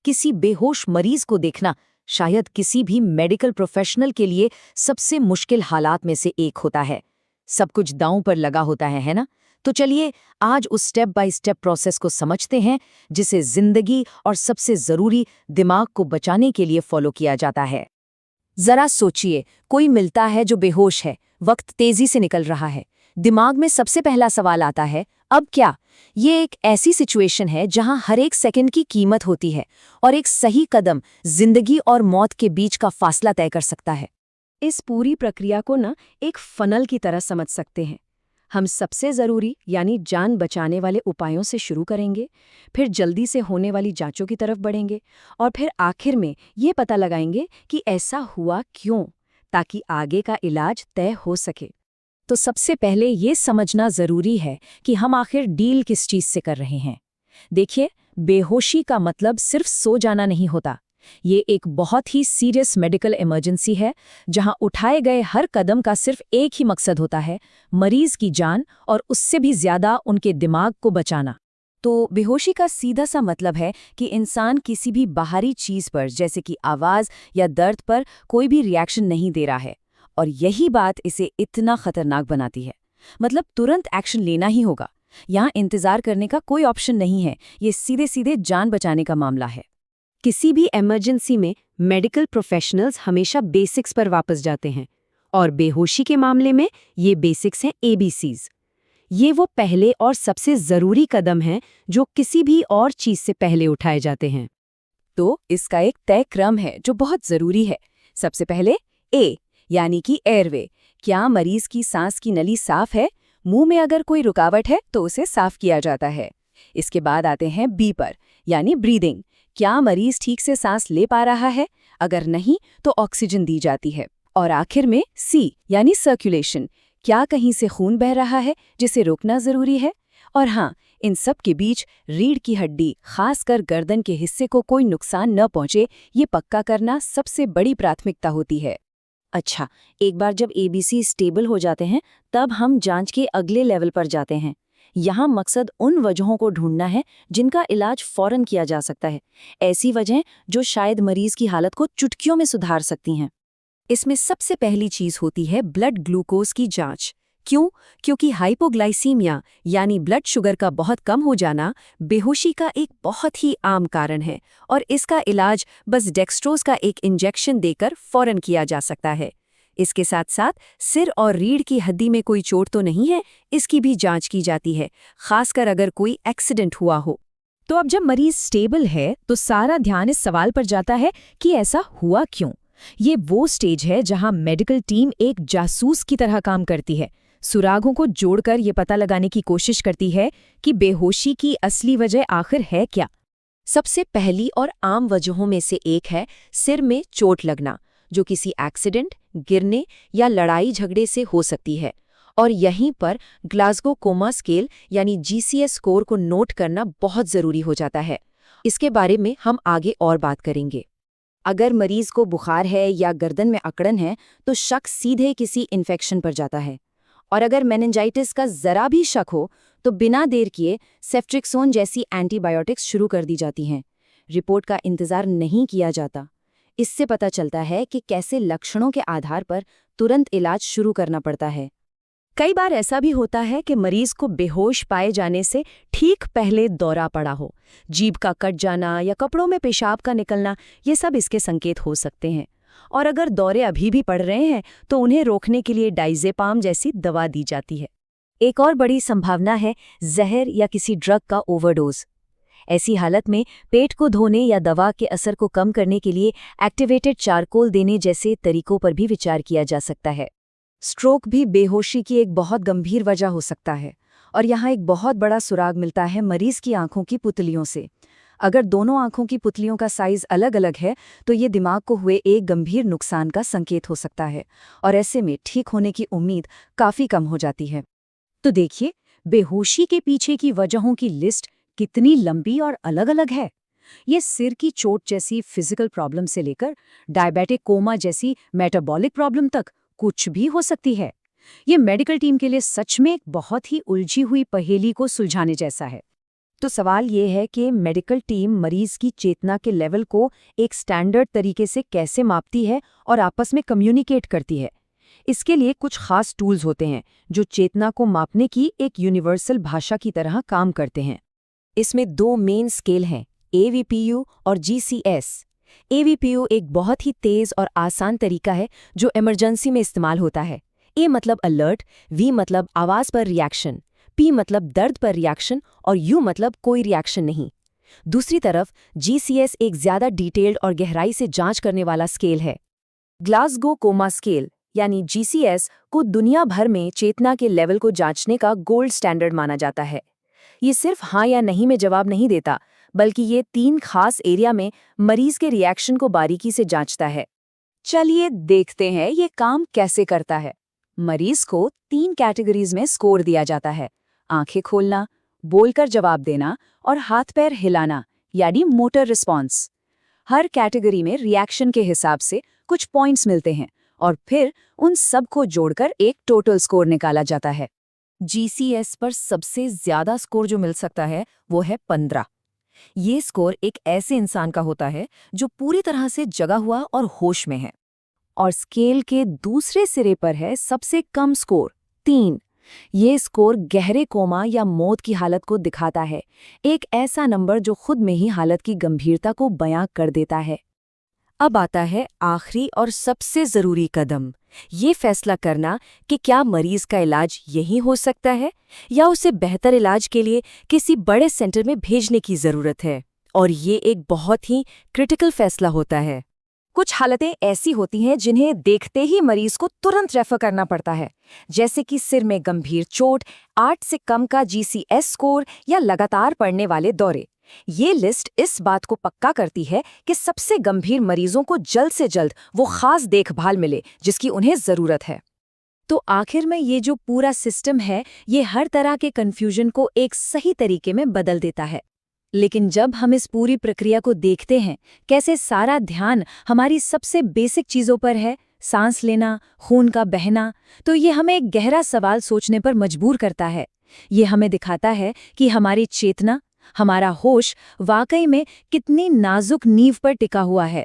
किसी बेहोश मरीज को देखना शायद किसी भी मेडिकल प्रोफेशनल के लिए सबसे मुश्किल हालात में से एक होता है। सब कुछ दांव पर लगा होता है ना? तो चलिए आज उस स्टेप बाय स्टेप प्रोसेस को समझते हैं जिसे जिंदगी और सबसे जरूरी दिमाग को बचाने के लिए फॉलो किया जाता है। जरा सोचिए, कोई मिलता है जो बेहोश है, वक्त तेजी से निकल रहा है। दिमाग में सबसे पहला सवाल आता है, अब क्या? ये एक ऐसी सिचुएशन है जहां हर एक सेकंड की कीमत होती है और एक सही कदम जिंदगी और मौत के बीच का फासला तय कर सकता है। इस पूरी प्रक्रिया को एक फनल की तरह समझ सकते हैं। हम सबसे ज़रूरी यानी जान बचाने वाले उपायों से शुरू करेंगे, फिर जल्दी से होने वाली जांचों की तरफ बढ़ेंगे और फिर आखिर में ये पता लगाएंगे कि ऐसा हुआ क्यों, ताकि आगे का इलाज तय हो सके। तो सबसे पहले ये समझना ज़रूरी है कि हम आखिर डील किस चीज़ से कर रहे हैं। देखिए, बेहोशी का मतलब सिर्फ सो जाना नहीं होता। ये एक बहुत ही सीरियस मेडिकल इमरजेंसी है जहां उठाए गए हर कदम का सिर्फ एक ही मकसद होता है, मरीज की जान और उससे भी ज्यादा उनके दिमाग को बचाना। तो बेहोशी का सीधा सा मतलब है कि इंसान किसी भी बाहरी चीज पर जैसे कि आवाज या दर्द पर कोई भी रिएक्शन नहीं दे रहा है, और यही बात इसे इतना खतरनाक बनाती है। मतलब तुरंत एक्शन लेना ही होगा, यहाँ इंतजार करने का कोई ऑप्शन नहीं है। ये सीधे सीधे जान बचाने का मामला है। किसी भी इमरजेंसी में मेडिकल प्रोफेशनल्स हमेशा बेसिक्स पर वापस जाते हैं, और बेहोशी के मामले में ये बेसिक्स हैं ABCs। ये वो पहले और सबसे ज़रूरी कदम हैं जो किसी भी और चीज़ से पहले उठाए जाते हैं। तो इसका एक तय क्रम है जो बहुत ज़रूरी है। सबसे पहले A यानी कि एयरवे। क्या मरीज की सांस की नली साफ है? मुंह में अगर कोई रुकावट है तो उसे साफ किया जाता है। इसके बाद आते हैं B पर, यानी ब्रीदिंग। क्या मरीज ठीक से सांस ले पा रहा है? अगर नहीं तो ऑक्सीजन दी जाती है। और आखिर में C यानी सर्कुलेशन। क्या कहीं से खून बह रहा है जिसे रोकना जरूरी है? और हाँ, इन सब के बीच रीढ़ की हड्डी, खासकर गर्दन के हिस्से को कोई नुकसान न पहुंचे, ये पक्का करना सबसे बड़ी प्राथमिकता होती है। अच्छा, एक बार जब ABC स्टेबल हो जाते हैं तब हम जांच के अगले लेवल पर जाते हैं। यहाँ मकसद उन वजहों को ढूंढना है जिनका इलाज फौरन किया जा सकता है, ऐसी वजहें जो शायद मरीज की हालत को चुटकियों में सुधार सकती हैं। इसमें सबसे पहली चीज होती है ब्लड ग्लूकोज की जांच। क्यों? क्योंकि हाइपोग्लाइसीमिया यानी ब्लड शुगर का बहुत कम हो जाना बेहोशी का एक बहुत ही आम कारण है, और इसका इलाज बस डेक्सट्रोज का एक इंजेक्शन देकर फौरन किया जा सकता है। इसके साथ साथ सिर और रीढ़ की हड्डी में कोई चोट तो नहीं है, इसकी भी जांच की जाती है, खासकर अगर कोई एक्सीडेंट हुआ हो। तो अब जब मरीज स्टेबल है तो सारा ध्यान इस सवाल पर जाता है कि ऐसा हुआ क्यों। ये वो स्टेज है जहां मेडिकल टीम एक जासूस की तरह काम करती है, सुरागों को जोड़कर ये पता लगाने की कोशिश करती है कि बेहोशी की असली वजह आखिर है क्या। सबसे पहली और आम वजहों में से एक है सिर में चोट लगना, जो किसी एक्सीडेंट, गिरने या लड़ाई झगड़े से हो सकती है। और यहीं पर ग्लासगो कोमा स्केल यानी GCS स्कोर को नोट करना बहुत ज़रूरी हो जाता है। इसके बारे में हम आगे और बात करेंगे। अगर मरीज को बुखार है या गर्दन में अकड़न है तो शक सीधे किसी इन्फेक्शन पर जाता है, और अगर मेनिंजाइटिस का ज़रा भी शक हो तो बिना देर किए सेफ्ट्रिक्सोन जैसी एंटीबायोटिक्स शुरू कर दी जाती हैं। रिपोर्ट का इंतज़ार नहीं किया जाता। इससे पता चलता है कि कैसे लक्षणों के आधार पर तुरंत इलाज शुरू करना पड़ता है। कई बार ऐसा भी होता है कि मरीज को बेहोश पाए जाने से ठीक पहले दौरा पड़ा हो, जीभ का कट जाना या कपड़ों में पेशाब का निकलना, ये सब इसके संकेत हो सकते हैं। और अगर दौरे अभी भी पड़ रहे हैं तो उन्हें रोकने के लिए डाइज़ेपाम जैसी दवा दी जाती है। एक और बड़ी संभावना है जहर या किसी ड्रग का ओवरडोज। ऐसी हालत में पेट को धोने या दवा के असर को कम करने के लिए एक्टिवेटेड चारकोल देने जैसे तरीकों पर भी विचार किया जा सकता है। स्ट्रोक भी बेहोशी की एक बहुत गंभीर वजह हो सकता है, और यहाँ एक बहुत बड़ा सुराग मिलता है मरीज की आंखों की पुतलियों से। अगर दोनों आंखों की पुतलियों का साइज अलग अलग है तो ये दिमाग को हुए एक गंभीर नुकसान का संकेत हो सकता है, और ऐसे में ठीक होने की उम्मीद काफ़ी कम हो जाती है। तो देखिए, बेहोशी के पीछे की वजहों की लिस्ट कितनी लंबी और अलग अलग है। ये सिर की चोट जैसी फिजिकल प्रॉब्लम से लेकर डायबिटिक कोमा जैसी मेटाबॉलिक प्रॉब्लम तक कुछ भी हो सकती है। ये मेडिकल टीम के लिए सच में एक बहुत ही उलझी हुई पहेली को सुलझाने जैसा है। तो सवाल ये है कि मेडिकल टीम मरीज की चेतना के लेवल को एक स्टैंडर्ड तरीके से कैसे मापती है और आपस में कम्युनिकेट करती है। इसके लिए कुछ खास टूल्स होते हैं जो चेतना को मापने की एक यूनिवर्सल भाषा की तरह काम करते हैं। इसमें दो मेन स्केल हैं, AVPU और GCS। AVPU एक बहुत ही तेज और आसान तरीका है जो इमरजेंसी में इस्तेमाल होता है। A मतलब अलर्ट, V मतलब आवाज पर रिएक्शन, P मतलब दर्द पर रिएक्शन और U मतलब कोई रिएक्शन नहीं। दूसरी तरफ GCS एक ज्यादा डिटेल्ड और गहराई से जांच करने वाला स्केल है। ग्लासगो कोमा स्केल यानी GCS को दुनिया भर में चेतना के लेवल को जांचने का गोल्ड स्टैंडर्ड माना जाता है। ये सिर्फ हाँ या नहीं में जवाब नहीं देता, बल्कि ये 3 खास एरिया में मरीज के रिएक्शन को बारीकी से जांचता है। चलिए देखते हैं ये काम कैसे करता है। मरीज को 3 कैटेगरीज में स्कोर दिया जाता है, आंखें खोलना, बोलकर जवाब देना और हाथ पैर हिलाना यानी मोटर रिस्पॉन्स। हर कैटेगरी में रिएक्शन के हिसाब से कुछ पॉइंट्स मिलते हैं और फिर उन सब को जोड़कर एक टोटल स्कोर निकाला जाता है। GCS पर सबसे ज्यादा स्कोर जो मिल सकता है वो है 15। ये स्कोर एक ऐसे इंसान का होता है जो पूरी तरह से जगा हुआ और होश में है। और स्केल के दूसरे सिरे पर है सबसे कम स्कोर 3। ये स्कोर गहरे कोमा या मौत की हालत को दिखाता है, एक ऐसा नंबर जो खुद में ही हालत की गंभीरता को बयां कर देता है। अब आता है आखिरी और सबसे जरूरी कदम, ये फैसला करना कि क्या मरीज का इलाज यहीं हो सकता है या उसे बेहतर इलाज के लिए किसी बड़े सेंटर में भेजने की जरूरत है। और ये एक बहुत ही क्रिटिकल फैसला होता है। कुछ हालतें ऐसी होती हैं जिन्हें देखते ही मरीज को तुरंत रेफर करना पड़ता है, जैसे कि सिर में गंभीर चोट, 8 से कम का GCS स्कोर या लगातार पड़ने वाले दौरे। ये लिस्ट इस बात को पक्का करती है कि सबसे गंभीर मरीजों को जल्द से जल्द वो खास देखभाल मिले जिसकी उन्हें जरूरत है। तो आखिर में ये जो पूरा सिस्टम है, ये हर तरह के कन्फ्यूजन को एक सही तरीके में बदल देता है। लेकिन जब हम इस पूरी प्रक्रिया को देखते हैं, कैसे सारा ध्यान हमारी सबसे बेसिक चीजों पर है, सांस लेना, खून का बहना, तो ये हमें एक गहरा सवाल सोचने पर मजबूर करता है। ये हमें दिखाता है कि हमारी चेतना, हमारा होश वाकई में कितनी नाजुक नींव पर टिका हुआ है।